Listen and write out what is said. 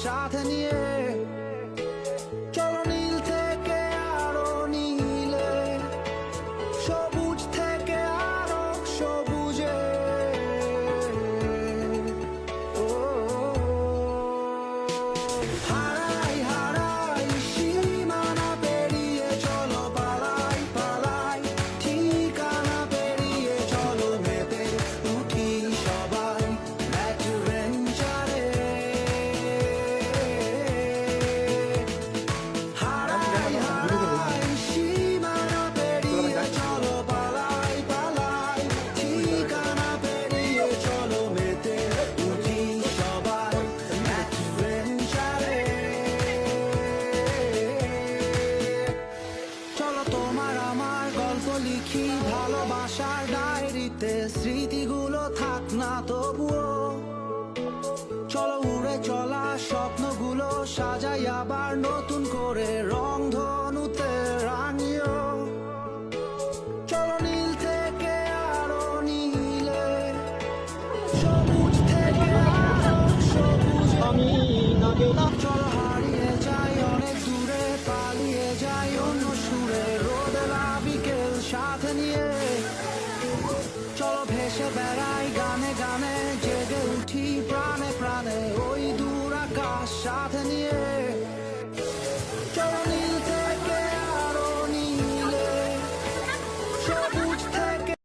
সাথে নিয়ে চলো নীল থেকে আরো নীলে, সবুজ থেকে আরো সবুজে। হারাই হারাই সীমানা পেরিয়ে চলো পালাই পালাই, ঠিকানা পেরিয়ে চলো মেতে উঠি সবাই অ্যাডভেঞ্চারে। হারাই হারাই সীমানা পেরিয়ে চলো পালাই পালাই, ঠিকানা পেরিয়ে চলো মেতে উঠি সবাই অ্যাডভেঞ্চারে। চলো তোমার আমার গল্প লিখি ভালোবাসার ডায়েরিতে, স্মৃতিগুলো থাক না তবুও। চলো উড়ে চলা স্বপ্নগুলো সাজাই আবার নতুন করে রং ধনুতে রাঙিও। চলো নীল থেকে আরো নীলে, সবুজ থেকে আরো সবুজে। আমি না গেলাম চলো হারিয়ে যাই অনেক দূরে, পালিয়ে যাই অন্য সুরে, রোদেলা বিকেল সাথে নিয়ে। চলো ভেসে বেড়াই